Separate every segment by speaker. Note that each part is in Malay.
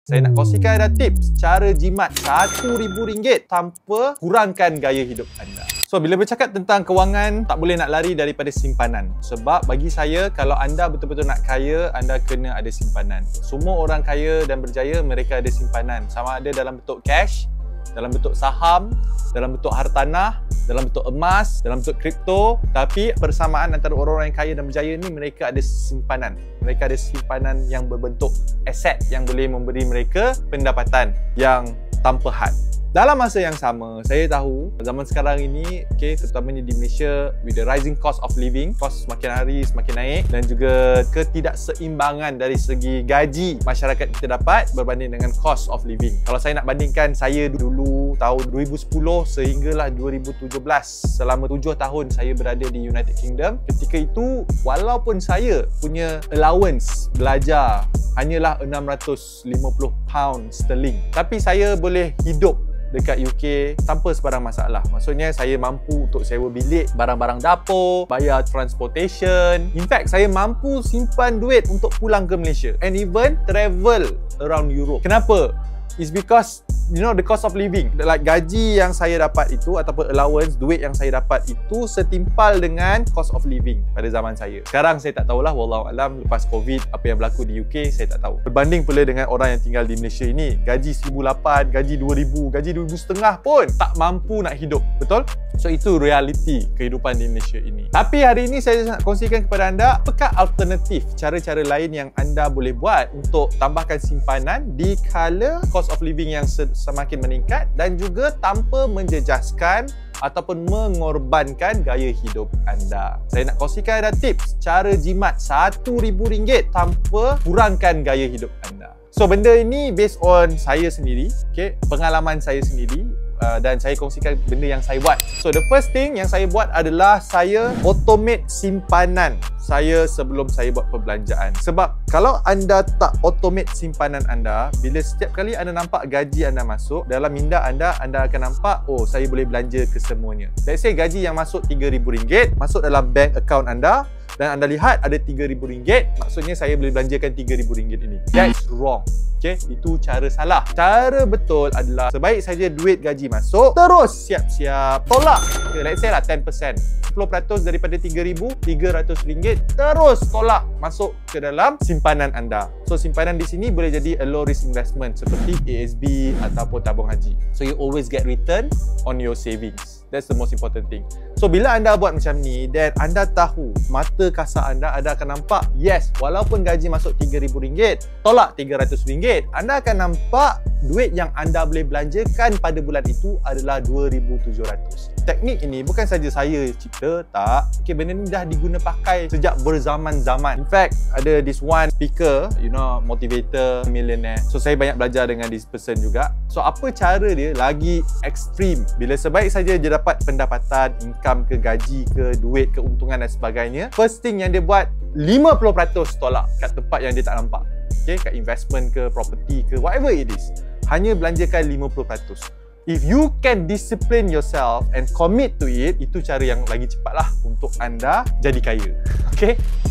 Speaker 1: Saya nak kongsikan ada tips cara jimat RM1,000 tanpa kurangkan gaya hidup anda. So, bila bercakap tentang kewangan, tak boleh nak lari daripada simpanan. Sebab bagi saya, kalau anda betul-betul nak kaya, anda kena ada simpanan. Semua orang kaya dan berjaya, mereka ada simpanan. Sama ada dalam bentuk cash, dalam bentuk saham, dalam bentuk hartanah, dalam bentuk emas, dalam bentuk kripto. Tapi persamaan antara orang-orang yang kaya dan berjaya ni, mereka ada simpanan. Mereka ada simpanan yang berbentuk aset yang boleh memberi mereka pendapatan yang tanpa had. Dalam masa yang sama, saya tahu zaman sekarang ini, terutamanya di Malaysia, with the rising cost of living, kos semakin hari semakin naik, dan juga ketidakseimbangan dari segi gaji masyarakat kita dapat berbanding dengan cost of living. Kalau saya nak bandingkan saya dulu tahun 2010 sehinggalah 2017, selama 7 tahun saya berada di United Kingdom, ketika itu walaupun saya punya allowance belajar hanyalah £650 sterling, tapi saya boleh hidup dekat UK tanpa sebarang masalah. Maksudnya saya mampu untuk sewa bilik, barang-barang dapur, bayar transportation. In fact, saya mampu simpan duit untuk pulang ke Malaysia and even travel around Europe. Kenapa? It's because the cost of living. Like gaji yang saya dapat itu ataupun allowance, duit yang saya dapat itu setimpal dengan cost of living pada zaman saya. Sekarang saya tak tahulah, wallahualam, lepas COVID apa yang berlaku di UK saya tak tahu. Berbanding pula dengan orang yang tinggal di Malaysia ini, gaji RM1,800, gaji RM2,000, gaji RM2,500 pun tak mampu nak hidup. Betul? So itu realiti kehidupan di Malaysia ini. Tapi hari ini saya nak kongsikan kepada anda, apakah alternatif cara-cara lain yang anda boleh buat untuk tambahkan simpanan di kala cost of living yang semakin meningkat dan juga tanpa menjejaskan ataupun mengorbankan gaya hidup anda. Saya nak kongsikan ada tips cara jimat RM1,000 tanpa kurangkan gaya hidup anda. So benda ini based on saya sendiri, pengalaman saya sendiri, dan saya kongsikan benda yang saya buat. So the first thing yang saya buat adalah saya automate simpanan saya sebelum saya buat perbelanjaan. Sebab kalau anda tak automate simpanan anda, bila setiap kali anda nampak gaji anda masuk, dalam minda anda akan nampak, oh saya boleh belanja kesemuanya. Let's say gaji yang masuk RM3,000 masuk dalam bank account anda dan anda lihat ada RM3,000, maksudnya saya boleh belanjakan RM3,000 ini. That's wrong. Itu cara salah. Cara betul adalah sebaik saja duit gaji masuk, terus siap-siap tolak. Let's say lah 10%. 10% daripada RM3,300 terus tolak masuk ke dalam simpanan anda. So simpanan di sini boleh jadi a low risk investment seperti ASB ataupun tabung haji. So you always get return on your savings. That's the most important thing. So bila anda buat macam ni, then anda tahu mata kasar anda akan nampak, yes, walaupun gaji masuk RM3,000, tolak RM300, anda akan nampak duit yang anda boleh belanjakan pada bulan itu adalah RM2,700. Teknik ini bukan saja saya cipta, tak. Benda ni dah diguna pakai sejak berzaman-zaman. In fact, ada this one speaker, motivator, millionaire. So saya banyak belajar dengan this person juga. So apa cara dia lagi ekstrim. Bila sebaik saja dia dapat pendapatan, income ke, gaji ke, duit, keuntungan dan sebagainya, first thing yang dia buat, 50% tolak kat tempat yang dia tak nampak. Kat investment ke, property ke, whatever it is. Hanya belanjakan 50%. If you can discipline yourself and commit to it, itu cara yang lagi cepatlah untuk anda jadi kaya.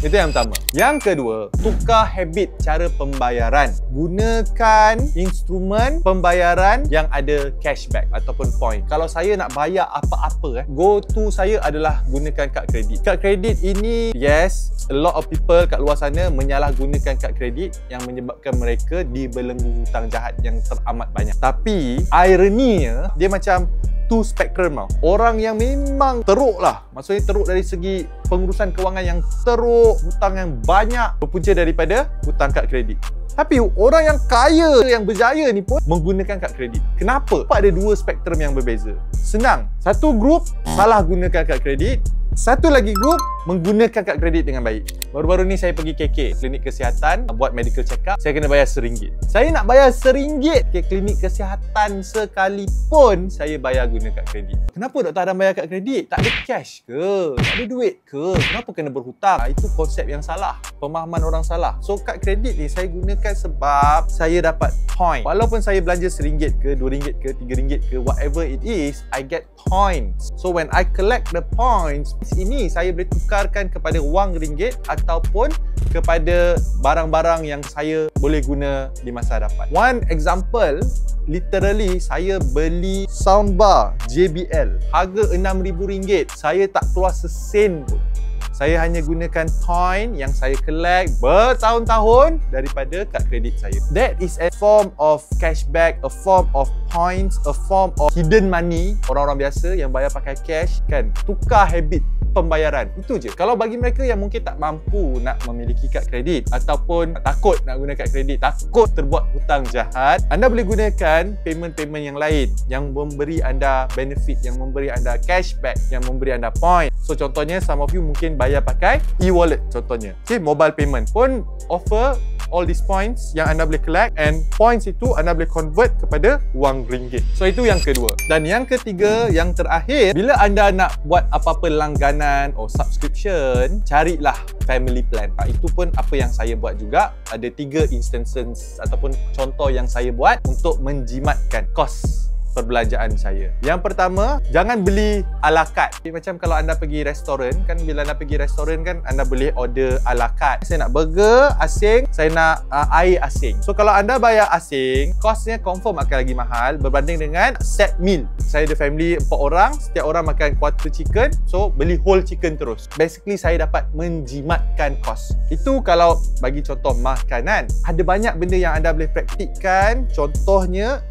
Speaker 1: Itu yang pertama. Yang kedua, tukar habit cara pembayaran. Gunakan instrumen pembayaran yang ada cashback ataupun point. Kalau saya nak bayar apa-apa, go to saya adalah gunakan kad kredit. Kad kredit ini, yes, a lot of people kat luar sana menyalahgunakan kad kredit yang menyebabkan mereka dibelenggu hutang jahat yang teramat banyak. Tapi ironinya, dia macam two spectrum tau. Orang yang memang teruk lah, maksudnya teruk dari segi pengurusan kewangan yang teruk, hutang yang banyak, berpunca daripada hutang kad kredit. Tapi orang yang kaya, yang berjaya ni pun menggunakan kad kredit. Kenapa? Ada dua spektrum yang berbeza. Senang. Satu grup salah gunakan kad kredit, satu lagi grup menggunakan kad kredit dengan baik. Baru-baru ni saya pergi KK, klinik kesihatan, buat medical check up. Saya kena bayar RM1. Saya nak bayar RM1 ke klinik kesihatan sekalipun saya bayar guna kad kredit. Kenapa Dr. Adam bayar kad kredit? Tak ada cash ke? Tak ada duit ke? Kenapa kena berhutang? Itu konsep yang salah. Pemahaman orang salah. So kad kredit ni saya gunakan sebab saya dapat point. Walaupun saya belanja RM1 ke, RM2 ke, RM3 ke, whatever it is, I get points. So when I collect the points, ini saya boleh tukar tukarkan kepada wang ringgit ataupun kepada barang-barang yang saya boleh guna di masa hadapan. One example, literally saya beli soundbar JBL harga RM6,000. Saya tak keluar sesen pun. Saya hanya gunakan coin yang saya collect bertahun-tahun daripada kad kredit saya. That is a form of cashback, a form of points, a form of hidden money. Orang-orang biasa yang bayar pakai cash kan, tukar habit pembayaran. Itu je. Kalau bagi mereka yang mungkin tak mampu nak memiliki kad kredit ataupun takut nak guna kad kredit, takut terbuat hutang jahat, anda boleh gunakan payment-payment yang lain yang memberi anda benefit, yang memberi anda cashback, yang memberi anda point. So contohnya, some of you mungkin bayar pakai e-wallet contohnya. Okay, mobile payment pun offer all these points yang anda boleh collect, and points itu anda boleh convert kepada wang ringgit. So itu yang kedua. Dan yang ketiga, yang terakhir, bila anda nak buat apa-apa langganan atau subscription, carilah family plan. Itu pun apa yang saya buat juga. Ada 3 instances ataupun contoh yang saya buat untuk menjimatkan kos perbelanjaan saya. Yang pertama, jangan beli a la carte. Macam kalau anda pergi restoran kan, bila anda pergi restoran kan, anda boleh order a la carte. Saya nak burger asing, saya nak air asing. So kalau anda bayar asing, kosnya confirm akan lagi mahal berbanding dengan set meal. Saya ada family 4 orang, setiap orang makan quarter chicken, so beli whole chicken terus. Basically saya dapat menjimatkan kos. Itu kalau bagi contoh makanan. Ada banyak benda yang anda boleh praktikkan. Contohnya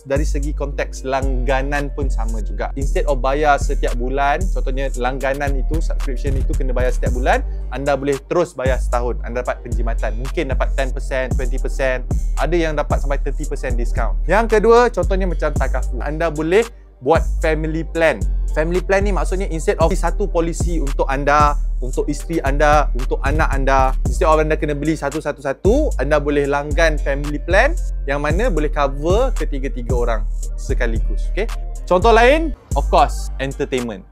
Speaker 1: dari segi konteks langganan pun sama juga. Instead of bayar setiap bulan, contohnya langganan itu, subscription itu kena bayar setiap bulan, anda boleh terus bayar setahun. Anda dapat penjimatan. Mungkin dapat 10%, 20%. Ada yang dapat sampai 30% discount. Yang kedua, contohnya macam Takaful. Anda boleh buat family plan. Family plan ni maksudnya instead of satu polisi untuk anda, untuk isteri anda, untuk anak anda, instead of anda kena beli satu-satu, anda boleh langgan family plan yang mana boleh cover ketiga-tiga orang sekaligus. Okay? Contoh lain, of course, entertainment.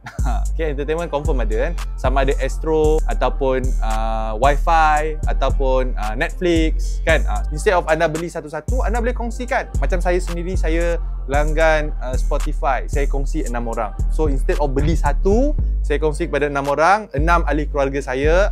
Speaker 1: Okay, entertainment confirm ada kan. Sama ada Astro ataupun Wi-Fi ataupun Netflix kan. Instead of anda beli satu-satu, anda boleh kongsikan. Macam saya sendiri, saya langgan Spotify. Saya kongsi 6 orang. So instead of beli satu, saya kongsi kepada 6 orang, 6 ahli keluarga saya.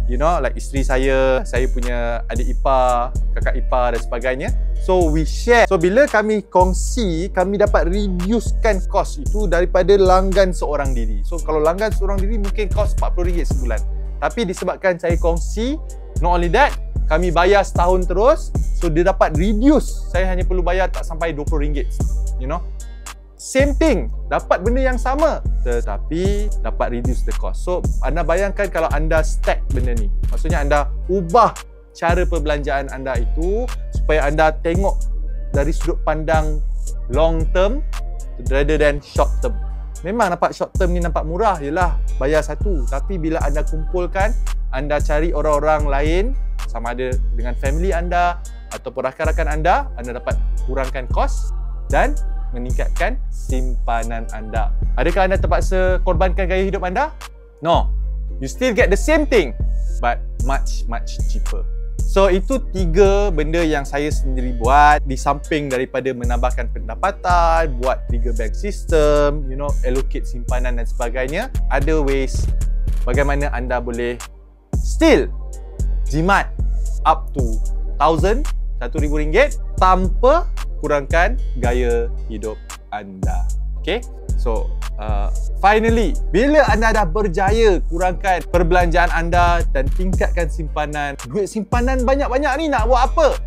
Speaker 1: You know, like isteri saya punya adik ipar, kakak ipar dan sebagainya. So we share. So bila kami kongsi, kami dapat reducekan kos itu daripada langgan seorang diri. So kalau langgan seorang diri mungkin kos RM40 sebulan. Tapi disebabkan saya kongsi, not only that, kami bayar setahun terus. So dia dapat reduce. Saya hanya perlu bayar tak sampai RM20. You know, same thing, dapat benda yang sama tetapi dapat reduce the cost. So anda bayangkan kalau anda stack benda ni, maksudnya anda ubah cara perbelanjaan anda itu supaya anda tengok dari sudut pandang long term rather than short term. Memang nampak short term ni nampak murah, yelah bayar satu, tapi bila anda kumpulkan, anda cari orang-orang lain sama ada dengan family anda ataupun rakan-rakan anda dapat kurangkan kos dan meningkatkan simpanan anda. Adakah anda terpaksa korbankan gaya hidup anda? No. You still get the same thing but much cheaper. So itu 3 benda yang saya sendiri buat di samping daripada menambahkan pendapatan, buat trigger bank system, you know, allocate simpanan dan sebagainya. Ada ways bagaimana anda boleh still jimat up to RM1,000 tanpa kurangkan gaya hidup anda. Okay? So, finally, bila anda dah berjaya kurangkan perbelanjaan anda dan tingkatkan simpanan, duit simpanan banyak-banyak ni nak buat apa?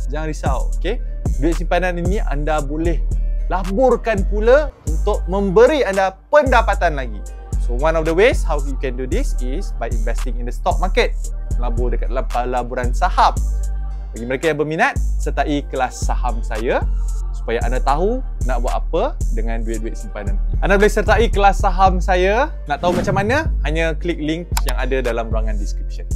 Speaker 1: Jangan risau. Okay? Duit simpanan ini anda boleh laburkan pula untuk memberi anda pendapatan lagi. So, one of the ways how you can do this is by investing in the stock market. Labur dekat laburan saham. Bagi mereka yang berminat, sertai kelas saham saya supaya anda tahu nak buat apa dengan duit-duit simpanan. Anda boleh sertai kelas saham saya. Nak tahu macam mana? Hanya klik link yang ada dalam ruangan description.